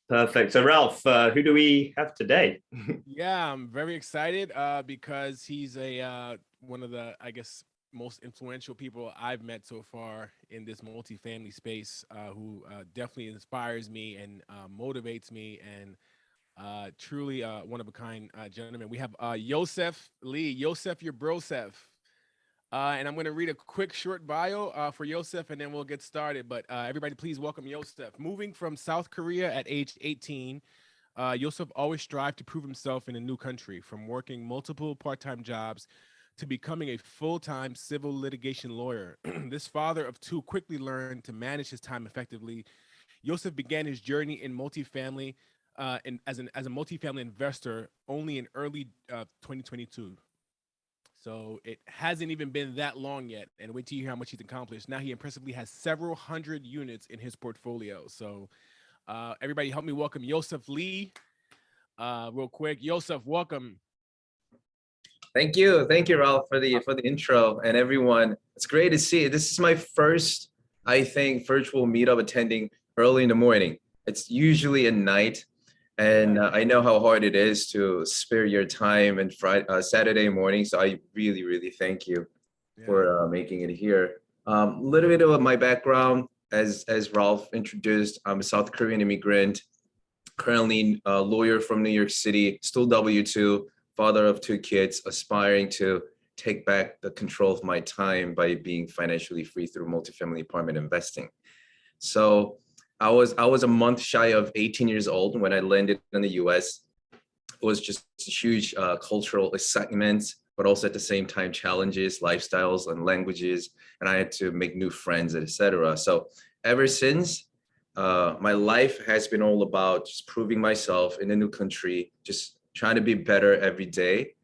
Perfect. So, Ralph, who do we have today? Yeah, I'm very excited because he's a one of the most influential people I've met so far in this multifamily space, who definitely inspires me and motivates me, and truly one of a kind gentleman. We have Yosef Lee, Yosef Your Brosef. And I'm going to read a quick short bio for Yosef, and then we'll get started. But everybody, please welcome Yosef. Moving from South Korea at age 18, Yosef always strived to prove himself in a new country, from working multiple part-time jobs to becoming a full-time civil litigation lawyer. This father of two quickly learned to manage his time effectively. Yosef began his journey in multifamily as a multifamily investor only in early 2022. So it hasn't even been that long yet. And wait till you hear how much he's accomplished. Now he impressively has several hundred units in his portfolio. So everybody help me welcome Yosef Lee real quick. Yosef, welcome. Thank you, Ralph, for the intro and everyone. It's great to see you. This is my first, I think, virtual meetup attending early in the morning. It's usually at night, and I know how hard it is to spare your time and Saturday morning. So I really, really thank you for making it here. A little bit of my background, as Ralph introduced, I'm a South Korean immigrant, currently a lawyer from New York City, still W-2, father of two kids, aspiring to take back the control of my time by being financially free through multifamily apartment investing. So I was a month shy of 18 years old when I landed in the US. It was just a huge cultural excitement, but also at the same time challenges, lifestyles, and languages, and I had to make new friends, etc. So ever since, my life has been all about just proving myself in a new country, just trying to be better every day,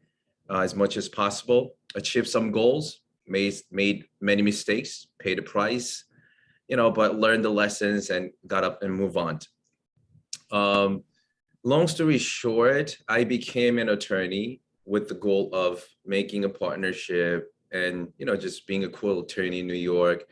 as much as possible, achieve some goals, made many mistakes, paid the price, but learned the lessons and got up and move on. Long story short, I became an attorney with the goal of making a partnership and, just being a cool attorney in New York,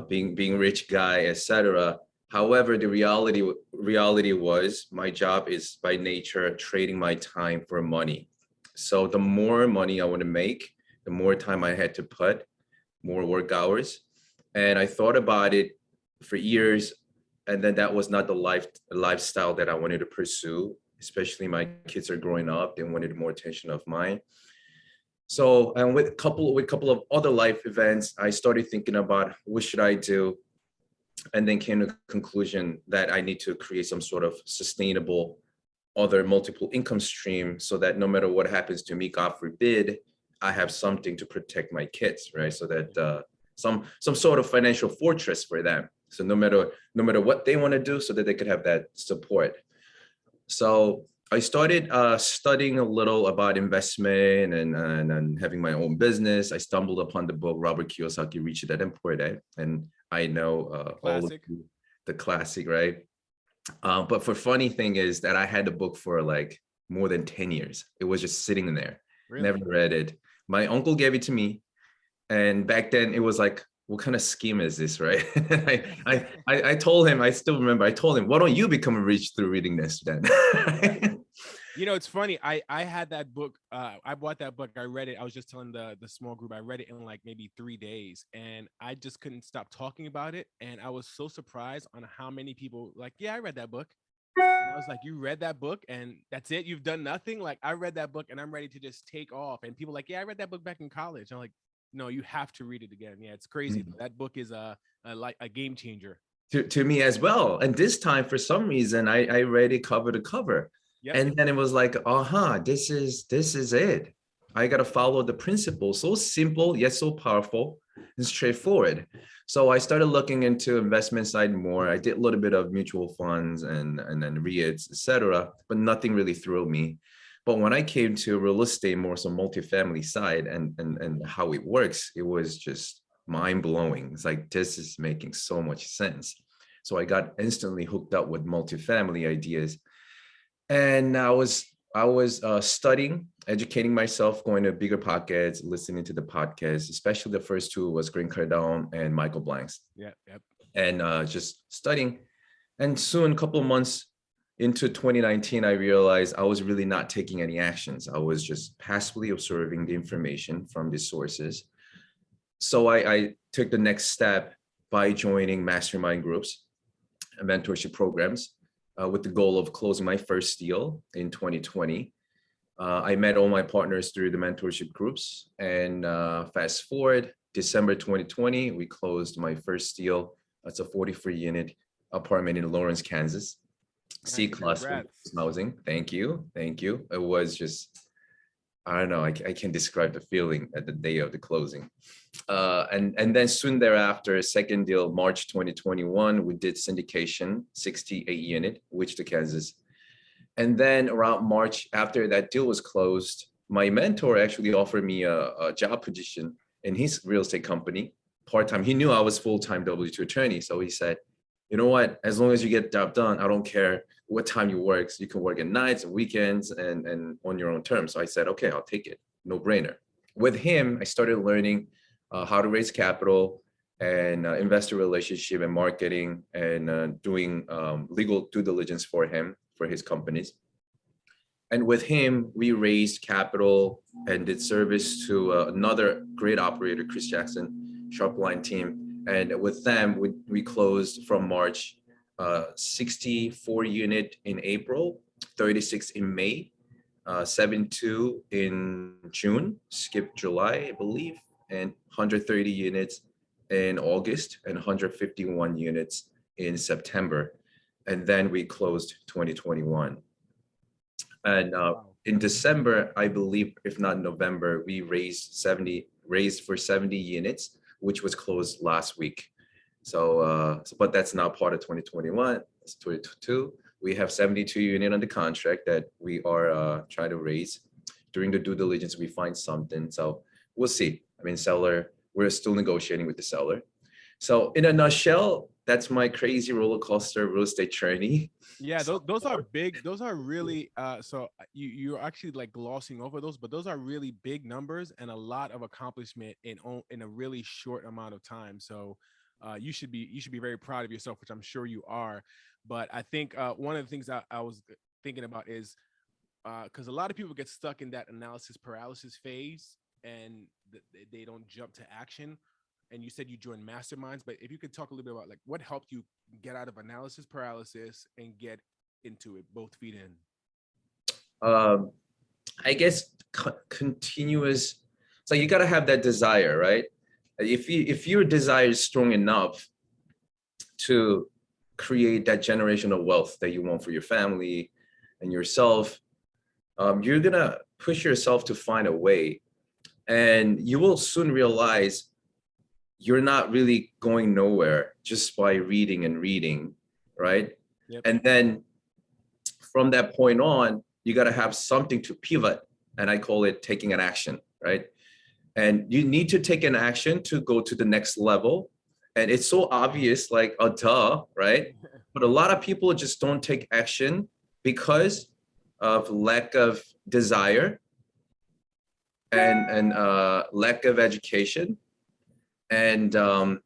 being a rich guy, etc. However, the reality was my job is by nature trading my time for money. So the more money I want to make, the more time I had to put, more work hours. And I thought about it for years, and then that was not the lifestyle that I wanted to pursue, especially my kids are growing up, they wanted more attention of mine. So, and with a couple of other life events, I started thinking about what should I do, and then came to the conclusion that I need to create some sort of sustainable other multiple income stream so that no matter what happens to me, God forbid, I have something to protect my kids, right? So that some sort of financial fortress for them. So no matter what they want to do, so that they could have that support. So I started studying a little about investment and having my own business. I stumbled upon the book Robert Kiyosaki, Rich Dad and Poor Dad, and I know all of the classic, right? But for funny thing is that I had the book for like more than 10 years. It was just sitting in there, never read it. My uncle gave it to me, and back then it was like, what kind of scheme is this, right? I told him, I still remember, I told him, why don't you become rich through reading this then? It's funny. I had that book. I bought that book. I read it. I was just telling the small group. I read it in like maybe 3 days, and I just couldn't stop talking about it. And I was so surprised on how many people like, yeah, I read that book. And I was like, you read that book, and that's it? You've done nothing? Like, I read that book, and I'm ready to just take off. And people like, yeah, I read that book back in college. I'm like, no, you have to read it again. Yeah, it's crazy. That book is like a game changer. To me as well. And this time, for some reason, I read it cover to cover. Yep. And then it was like, this is it. I got to follow the principles. So simple, yet so powerful and straightforward. So I started looking into investment side more. I did a little bit of mutual funds and then REITs, etc., but nothing really thrilled me. But when I came to real estate, more so multifamily side and how it works, it was just mind blowing. It's like, this is making so much sense. So I got instantly hooked up with multifamily ideas. And I was studying, educating myself, going to bigger podcasts, listening to the podcasts, especially the first two was Grant Cardone and Michael Blanks. Yeah, yep. And just studying. And soon, a couple of months into 2019, I realized I was really not taking any actions. I was just passively observing the information from the sources. So I took the next step by joining mastermind groups and mentorship programs with the goal of closing my first deal in 2020. I met all my partners through the mentorship groups, and fast forward December 2020, we closed my first deal. That's a 43 unit apartment in Lawrence, Kansas. C-class housing. Thank you. Thank you. It was just, I don't know, I can't describe the feeling at the day of the closing. And then soon thereafter, second deal, March 2021, we did syndication, 68 unit, Wichita, Kansas. And then around March, after that deal was closed, my mentor actually offered me a job position in his real estate company, part-time. He knew I was full-time W-2 attorney. So he said, you know what, as long as you get the job done, I don't care what time you work. So you can work at nights and weekends and on your own terms. So I said, okay, I'll take it. No brainer. With him, I started learning how to raise capital and investor relationship and marketing and doing legal due diligence for him, for his companies. And with him, we raised capital and did service to another great operator, Chris Jackson, Sharpline team. And with them, we closed from March, 64 unit in April, 36 in May, 72 in June, skipped July, I believe, and 130 units in August and 151 units in September. And then we closed 2021. And in December, I believe, if not November, we raised for 70 units, which was closed last week. So, but that's not part of 2021. It's 2022. We have 72 unit under contract that we are trying to raise. During the due diligence, we find something. So we'll see. I mean, seller, we're still negotiating with the seller. So in a nutshell, that's my crazy roller coaster real estate journey. Yeah, those are big. Those are really so you're actually like glossing over those, but those are really big numbers and a lot of accomplishment in a really short amount of time. So you should be very proud of yourself, which I'm sure you are. But I think one of the things I was thinking about is because a lot of people get stuck in that analysis paralysis phase and they don't jump to action. And you said you joined masterminds, but if you could talk a little bit about like what helped you get out of analysis paralysis and get into it, both feet in. I guess continuous. So you got to have that desire, right? If your desire is strong enough to create that generational wealth that you want for your family and yourself, you're gonna push yourself to find a way, and you will soon realize you're not really going nowhere just by reading and reading, right? Yep. And then from that point on, you got to have something to pivot, and I call it taking an action, right? And you need to take an action to go to the next level. And it's so obvious, like a duh, right? But a lot of people just don't take action because of lack of desire and lack of education. And they're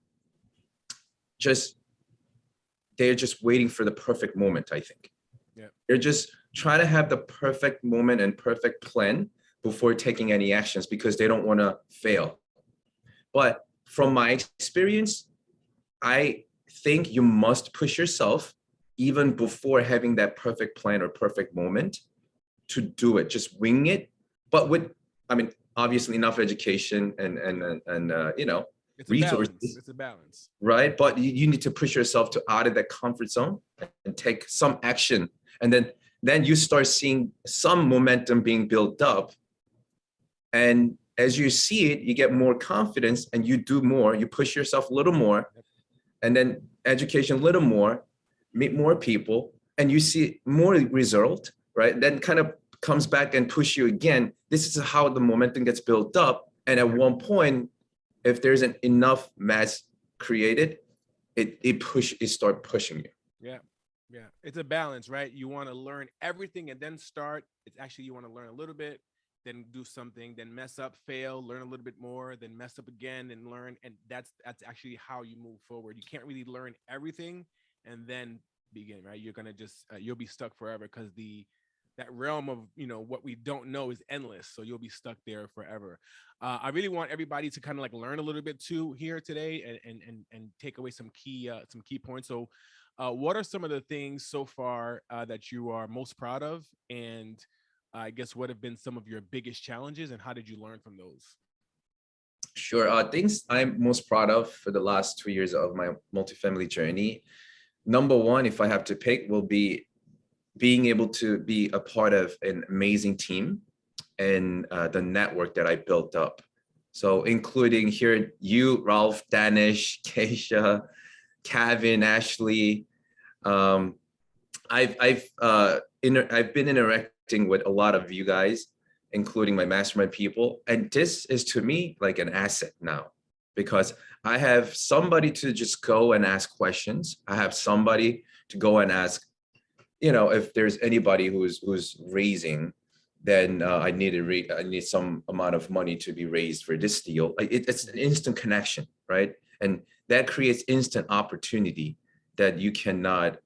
just waiting for the perfect moment, I think. Yeah. They're just trying to have the perfect moment and perfect plan before taking any actions because they don't want to fail. But from my experience, I think you must push yourself even before having that perfect plan or perfect moment to do it. Just wing it, but with, I mean, obviously enough education and you know, resources. It's a balance, right? But you need to push yourself to out of that comfort zone and take some action, and then you start seeing some momentum being built up. And as you see it, you get more confidence, and you do more. You push yourself a little more, and then education a little more, meet more people, and you see more result, right? Then kind of comes back and push you again. This is how the momentum gets built up, and at one point, if there's enough mass created, it start pushing you. Yeah. It's a balance, right? You want to learn everything and then start. It's actually, you want to learn a little bit, then do something, then mess up, fail, learn a little bit more, then mess up again and learn. And that's actually how you move forward. You can't really learn everything and then begin, right? You're gonna just you'll be stuck forever because that realm of what we don't know is endless. So you'll be stuck there forever. I really want everybody to kind of like learn a little bit too here today, and take away some key points. So, what are some of the things so far that you are most proud of, and I guess what have been some of your biggest challenges, and how did you learn from those? Sure. Things I'm most proud of for the last 2 years of my multifamily journey. Number one, if I have to pick, will be being able to be a part of an amazing team and the network that I built up. So including here, you, Ralph, Danish, Keisha, Kevin, Ashley. I've been interacting with a lot of you guys, including my mastermind people. And this is to me like an asset now, because I have somebody to just go and ask questions. I have somebody to go and ask, if there's anybody who's raising, then I need some amount of money to be raised for this deal. It's an instant connection, right? And that creates instant opportunity that you cannot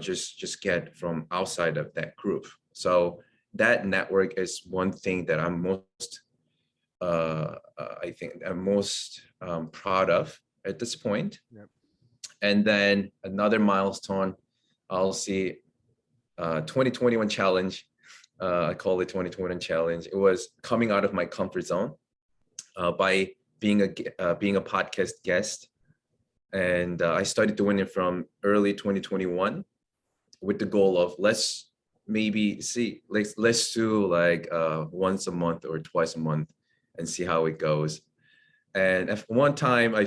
just get from outside of that group. So that network is one thing that I'm most proud of at this point. Yep. And then another milestone, I'll see 2021 challenge. I call it 2021 challenge. It was coming out of my comfort zone by being a podcast guest. And I started doing it from early 2021 with the goal of let's do like once a month or twice a month and see how it goes. And at one time, I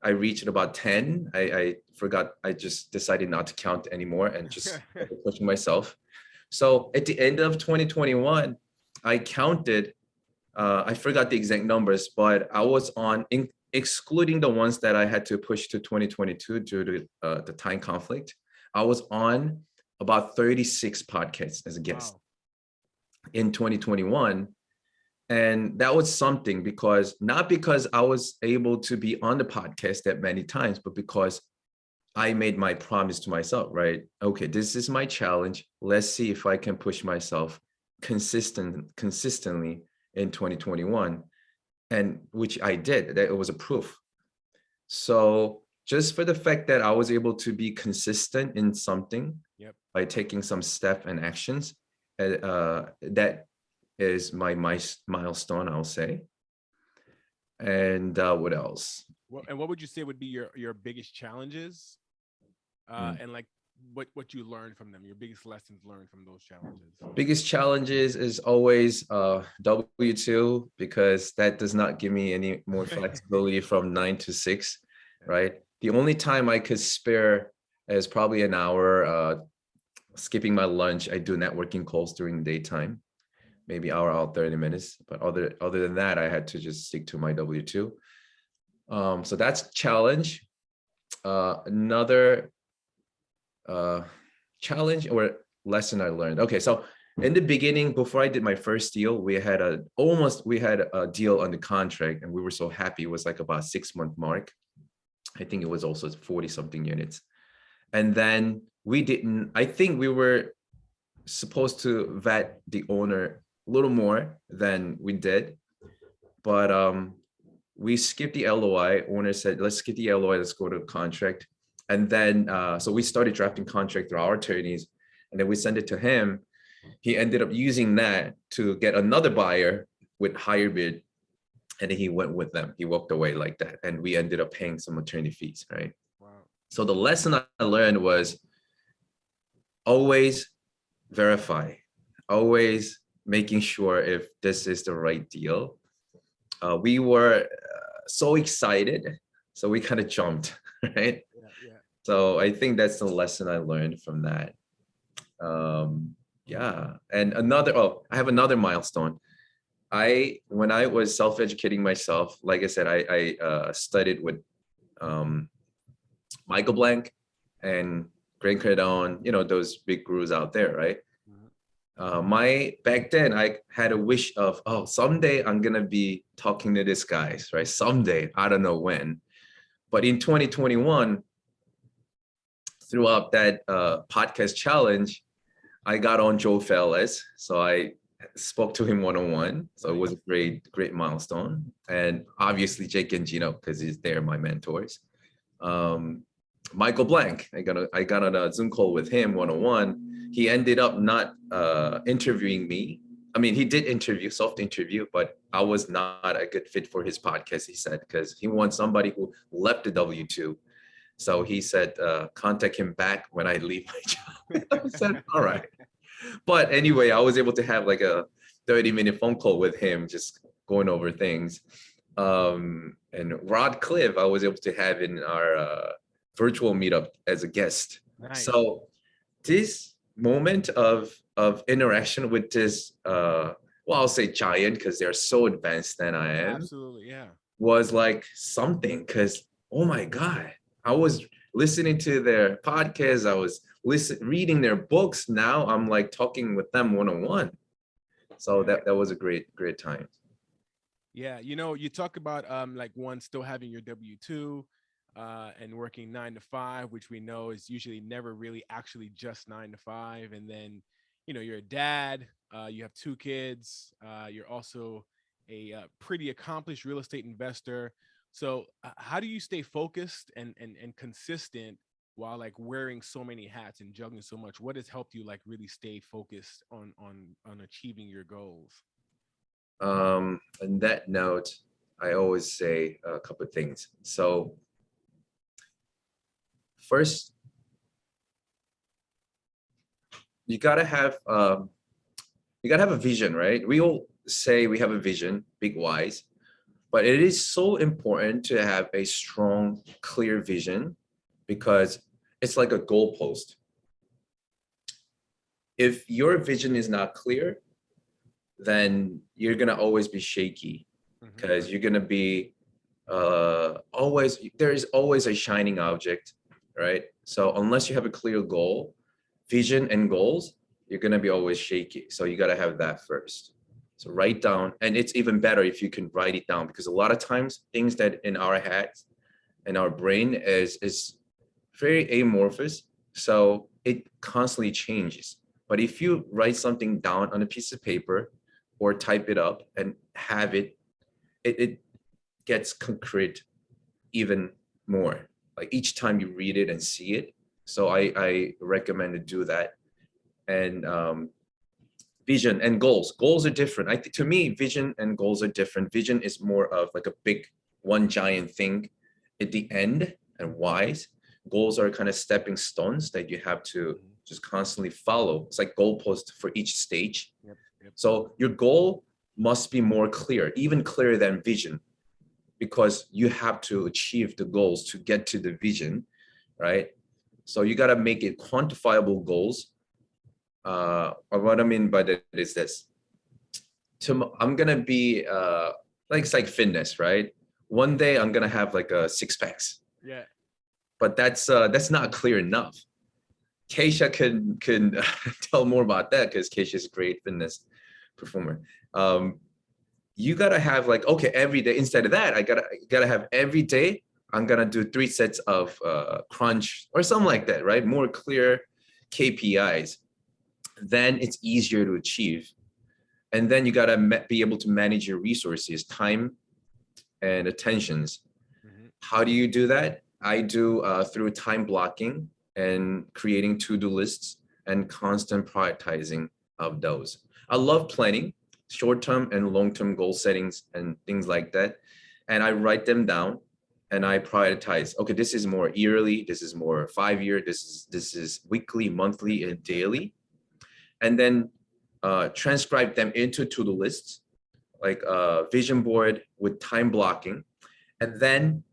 reached about 10. I forgot. I just decided not to count anymore and just pushing myself. So at the end of 2021, I counted. I forgot the exact numbers, but I was on, excluding the ones that I had to push to 2022 due to the time conflict. I was on about 36 podcasts as a guest in 2021. And that was something, not because I was able to be on the podcast that many times, but because I made my promise to myself, right? Okay, this is my challenge. Let's see if I can push myself consistently in 2021. And which I did. That it was a proof. So just for the fact that I was able to be consistent in something, yep, by taking some step and actions, that is my milestone, I'll say. And what else? And what would you say would be your biggest challenges, and like what you learned from them, your biggest lessons learned from those challenges? Biggest challenges is always W2, because that does not give me any more flexibility from 9 to 6, right? The only time I could spare is probably an hour, skipping my lunch. I do networking calls during the daytime, maybe hour out 30 minutes. But other than that, I had to just stick to my W2. So that's challenge. Another challenge or lesson I learned. Okay, so in the beginning, before I did my first deal, we had a deal on the contract, and we were so happy. It was like about 6-month mark. I think it was also 40 something units. And then I think we were supposed to vet the owner a little more than we did, but we skipped the LOI. Owner said, let's skip the LOI, let's go to contract. And then, so we started drafting contract through our attorneys, and then we sent it to him. He ended up using that to get another buyer with higher bid, and then he went with them. He walked away like that, and we ended up paying some attorney fees, right? Wow. So the lesson I learned was always verify, always making sure if this is the right deal. We were so excited, so we kind of jumped, right? Yeah. So I think that's the lesson I learned from that. Yeah, and I have another milestone. When I was self-educating myself, like I said, I studied with Michael Blank and Grant Cardone, those big gurus out there, right? Back then I had a wish of, someday I'm gonna be talking to these guys, right? Someday, I don't know when. But in 2021, throughout that podcast challenge, I got on Joe Fellas. So I spoke to him one-on-one. So it was a great milestone. And obviously Jake and Gino, because they're my mentors. Michael Blank, I got on a Zoom call with him one-on-one. He ended up not interviewing me. I mean, he did soft interview, but I was not a good fit for his podcast, he said, because he wants somebody who left the W-2. So he said, contact him back when I leave my job. I said, all right. But anyway, I was able to have like a 30-minute phone call with him, just going over things. And Rod Cliff, I was able to have in our virtual meetup as a guest. Nice. So this moment of interaction with this, well, I'll say giant because they're so advanced than I am. Absolutely, yeah. Was like something because, oh my God, I was listening to their podcast. I was reading their books. Now I'm like talking with them one-on-one. So that was a great time. Yeah, you talk about like one still having your W-2 and working 9 to 5, which we know is usually never really actually just 9 to 5. And then, you're a dad, you have 2 kids, you're also a pretty accomplished real estate investor. So how do you stay focused and consistent while like wearing so many hats and juggling so much? What has helped you like really stay focused on achieving your goals? On that note, I always say a couple of things. So first, you gotta have a vision, right? We all say we have a vision, big whys, but it is so important to have a strong, clear vision because it's like a goalpost. If your vision is not clear, then you're gonna always be shaky because you're gonna be there is always a shining object, right? So unless you have a clear goal, vision and goals, you're gonna be always shaky. So you gotta have that first. So write down, and it's even better if you can write it down because a lot of times things that in our heads and our brain is very amorphous. So it constantly changes. But if you write something down on a piece of paper or type it up and have it gets concrete even more. Like each time you read it and see it. So I recommend to do that. And vision and goals. Goals are different. To me, vision and goals are different. Vision is more of like a big one giant thing at the end and wise. Goals are kind of stepping stones that you have to just constantly follow. It's like goalposts for each stage. Yep. So your goal must be more clear, even clearer than vision, because you have to achieve the goals to get to the vision, right? So you got to make it quantifiable goals. What I mean by that is this. I'm going to be like it's like fitness, right? One day I'm going to have like a 6-packs. Yeah. But that's not clear enough. Keisha can tell more about that because Keisha's a great fitness performer. You gotta have like, okay, every day. Instead of that, I gotta have every day. I'm gonna do 3 sets of crunch or something like that, right? More clear KPIs. Then it's easier to achieve. And then you gotta be able to manage your resources, time and attentions. How do you do that? I do through time blocking and creating to-do lists and constant prioritizing of those. I love planning short-term and long-term goal settings and things like that. And I write them down and I prioritize. Okay, this is more yearly, this is more 5-year, this is weekly, monthly, and daily. And then transcribe them into to-do lists, like a vision board with time blocking. And then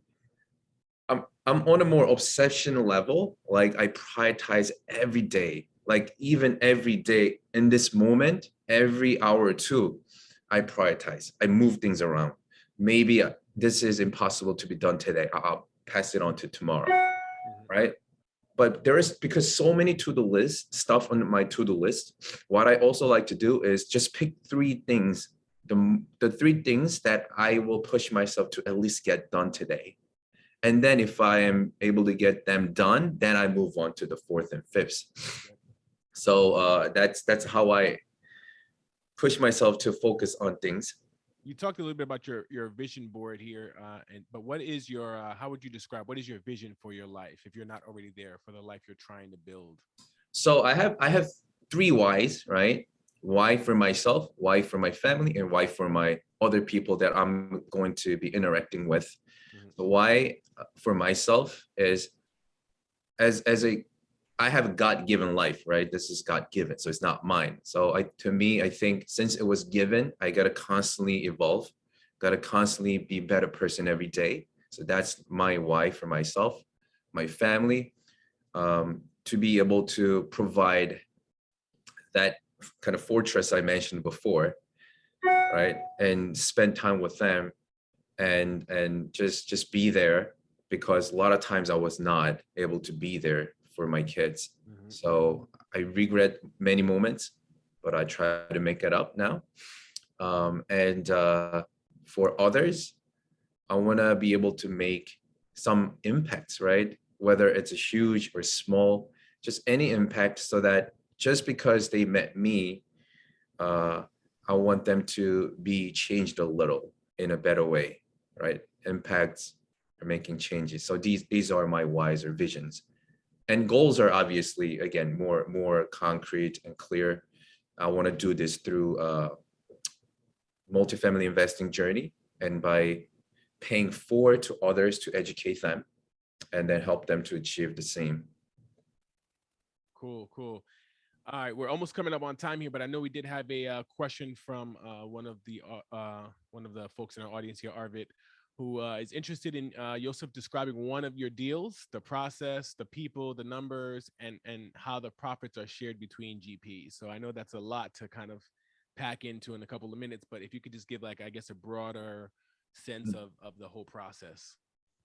I'm on a more obsession level. Like I prioritize every day, like even every day in this moment, every hour or two, I prioritize. I move things around. Maybe this is impossible to be done today. I'll pass it on to tomorrow, right? But there is, because so many to-do list stuff on my to-do list, what I also like to do is just pick 3 things, the 3 things that I will push myself to at least get done today. And then if I am able to get them done, then I move on to the fourth and fifth. So that's how I push myself to focus on things. You talked a little bit about your vision board here, but what is your how would you describe what is your vision for your life if you're not already there for the life you're trying to build? So I have three whys, right? Why for myself, why for my family, and why for my other people that I'm going to be interacting with. The why for myself is as a I have a God-given life, right? This is God-given, so it's not mine. So to me, I think since it was given, I gotta constantly evolve, gotta constantly be a better person every day. So that's my why for myself, my family, to be able to provide that kind of fortress I mentioned before, right? And spend time with them and just be there, because a lot of times I was not able to be there for my kids. So I regret many moments, but I try to make it up now. And for others, I want to be able to make some impacts, right? Whether it's a huge or small, just any impact, so that just because they met me, I want them to be changed a little in a better way, right? Impacts or making changes. So these are my whys or visions. And goals are obviously, again, more concrete and clear. I want to do this through multifamily investing journey, and by paying forward to others to educate them and then help them to achieve the same. Cool. All right, we're almost coming up on time here, but I know we did have a question from one of the folks in our audience here, Arvid, who is interested in Yosef describing one of your deals, the process, the people, the numbers, and how the profits are shared between GPs. So I know that's a lot to kind of pack into in a couple of minutes, but if you could just give, like, I guess, a broader sense of the whole process.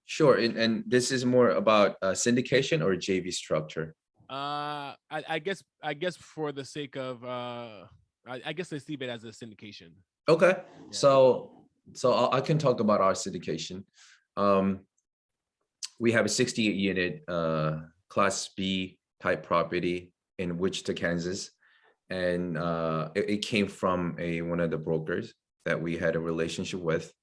Sure. And this is more about syndication or JV structure? I guess for the sake of I guess let's leave it as a syndication. Okay. Yeah. So I can talk about our syndication. We have a 68 unit Class B type property in Wichita, Kansas, and it came from one of the brokers that we had a relationship with.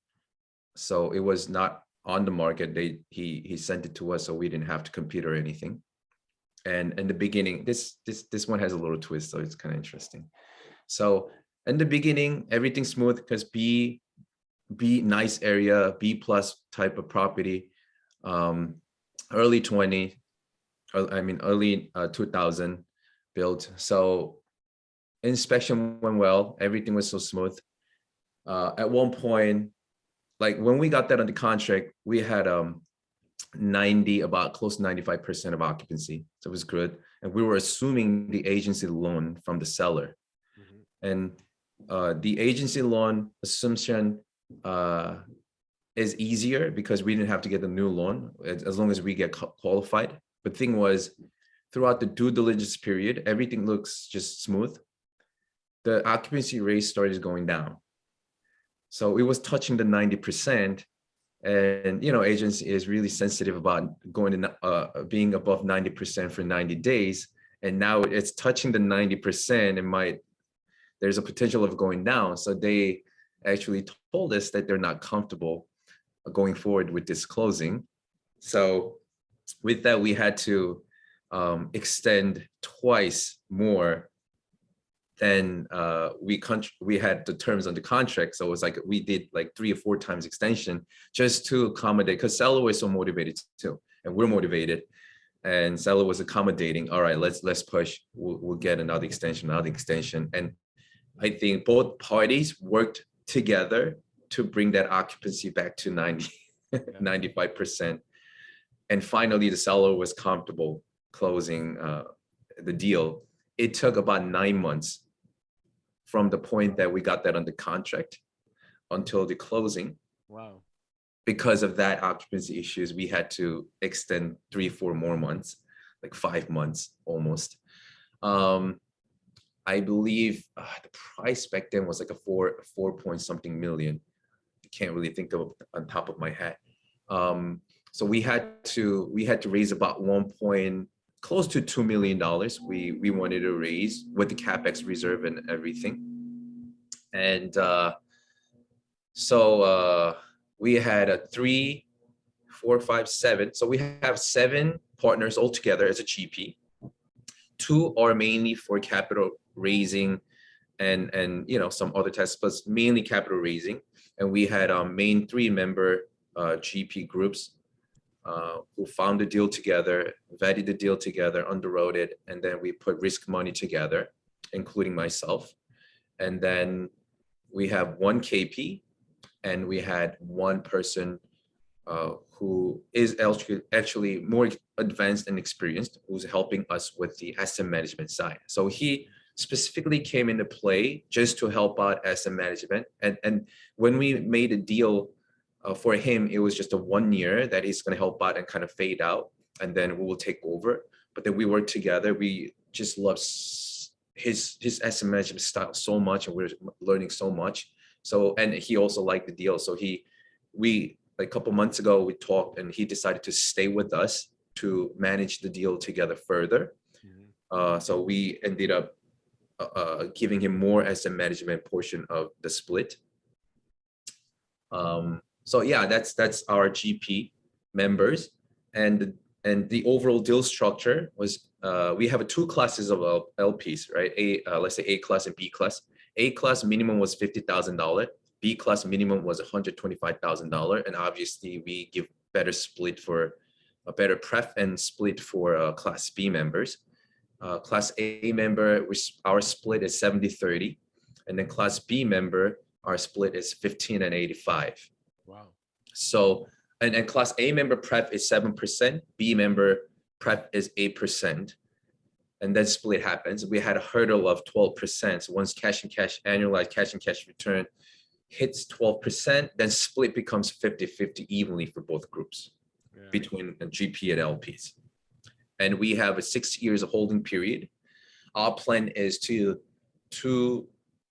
So it was not on the market. He sent it to us, so we didn't have to compete or anything. And in the beginning, this one has a little twist, so it's kind of interesting. So in the beginning, everything's smooth because B nice area, B plus type of property, early 2000 built. So inspection went well, everything was so smooth. At one point, like when we got that under contract, we had about close to 95% of occupancy. So it was good. And we were assuming the agency loan from the seller. And the agency loan assumption is easier because we didn't have to get a new loan as long as we get qualified. But the thing was, throughout the due diligence period, everything looks just smooth. The occupancy rate started going down. So it was touching the 90%. And, agency is really sensitive about going to being above 90% for 90 days. And now it's touching the 90%. There's a potential of going down. So they actually told us that they're not comfortable going forward with this closing. So with that, we had to extend twice more than we had the terms on the contract. So it was like we did like 3 or 4 times extension just to accommodate, because seller was so motivated too, and we're motivated. And seller was accommodating. All right, let's push. We'll get another extension. And I think both parties worked together to bring that occupancy back to 95%. And finally, the seller was comfortable closing the deal. It took about 9 months from the point that we got that under contract until the closing. Wow. Because of that occupancy issues, we had to extend 3-4 more months, like 5 months almost. I believe the price back then was like a 4 point something million. I can't really think of on top of my head. So we had to raise about close to $2 million. We wanted to raise with the CapEx reserve and everything. And we had a 3, 4, 5, 7. So we have 7 partners altogether as a GP. 2 are mainly for capital raising and some other tests, but mainly capital raising. And we had our main 3 member GP groups who found the deal together, vetted the deal together, underwrote it, and then we put risk money together, including myself. And then we have 1 KP, and we had 1 person who is actually more advanced and experienced, who's helping us with the asset management side. So he specifically came into play just to help out asset management. And when we made a deal for him, it was just a 1 year that he's going to help out and kind of fade out, and then we will take over. But then we work together. We just love his asset management style so much, and we're learning so much. So, and he also liked the deal. So we like a couple months ago, we talked, and he decided to stay with us to manage the deal together further. So we ended up giving him more asset management portion of the split. So yeah, that's our GP members, and the overall deal structure was we have 2 classes of LPs, right? Let's say A class and B class. A class minimum was $50,000. B class minimum was $125,000, and obviously we give better split for a better pref and split for class B members. Class A member, our split is 70-30, and then class B member, our split is 15 and 85. Wow. So, and class A member pref is 7%, B member pref is 8, and then split happens. We had a hurdle of 12%. So once annualized cash and cash return hits 12%, then split becomes 50-50 evenly for both groups between GP and LPs. And we have a 6 years of holding period. Our plan is to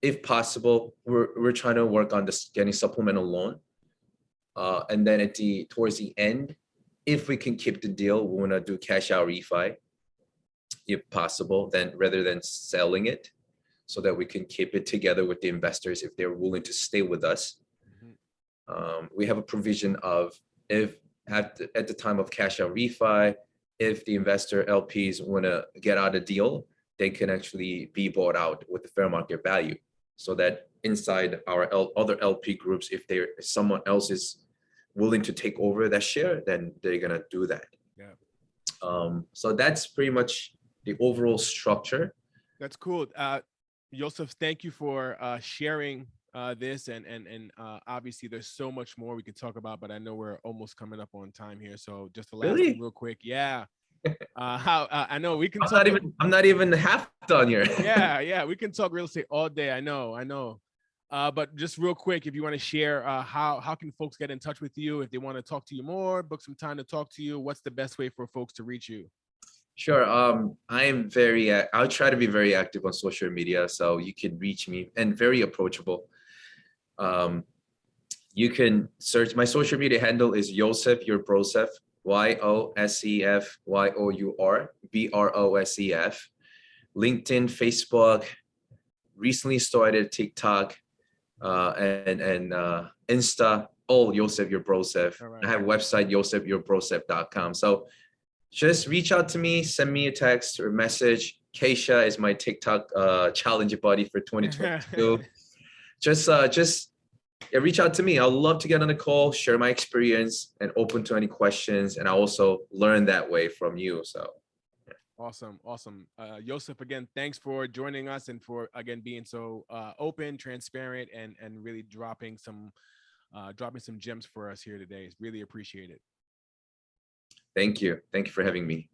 if possible, we're trying to work on this getting supplemental loan. And then towards the end, if we can keep the deal, we want to do cash out refi, if possible, then rather than selling it, so that we can keep it together with the investors if they're willing to stay with us. We have a provision of if at the time of cash out refi, if the investor LPs want to get out a deal, they can actually be bought out with the fair market value, so that inside our other LP groups, if someone else is willing to take over that share, then they're going to do that. So that's pretty much the overall structure. That's cool. Yosef, thank you for sharing this, and obviously there's so much more we could talk about, but I know we're almost coming up on time here. So just the last thing real quick. Yeah. I know we can I'm not even half done here. Yeah, we can talk real estate all day. I know. But just real quick, if you want to share, how can folks get in touch with you if they want to talk to you more, book some time to talk to you? What's the best way for folks to reach you? Sure. I'll try to be very active on social media, so you can reach me, and very approachable. You can search, my social media handle is Yosef Your Brosef, YOSEF YOUR BROSEF. LinkedIn, Facebook, recently started TikTok, and Insta, all Yosef Your Brosef. Right. I have a website, yosefyourbrosef.com. So just reach out to me, send me a text or message. Keisha is my TikTok challenge buddy for 2022. just reach out to me. I'd love to get on a call, share my experience, and open to any questions. And I also learn that way from you. So awesome. Yosef, again, thanks for joining us and for again being so open, transparent, and really dropping some gems for us here today. Really appreciate it. Thank you for having me.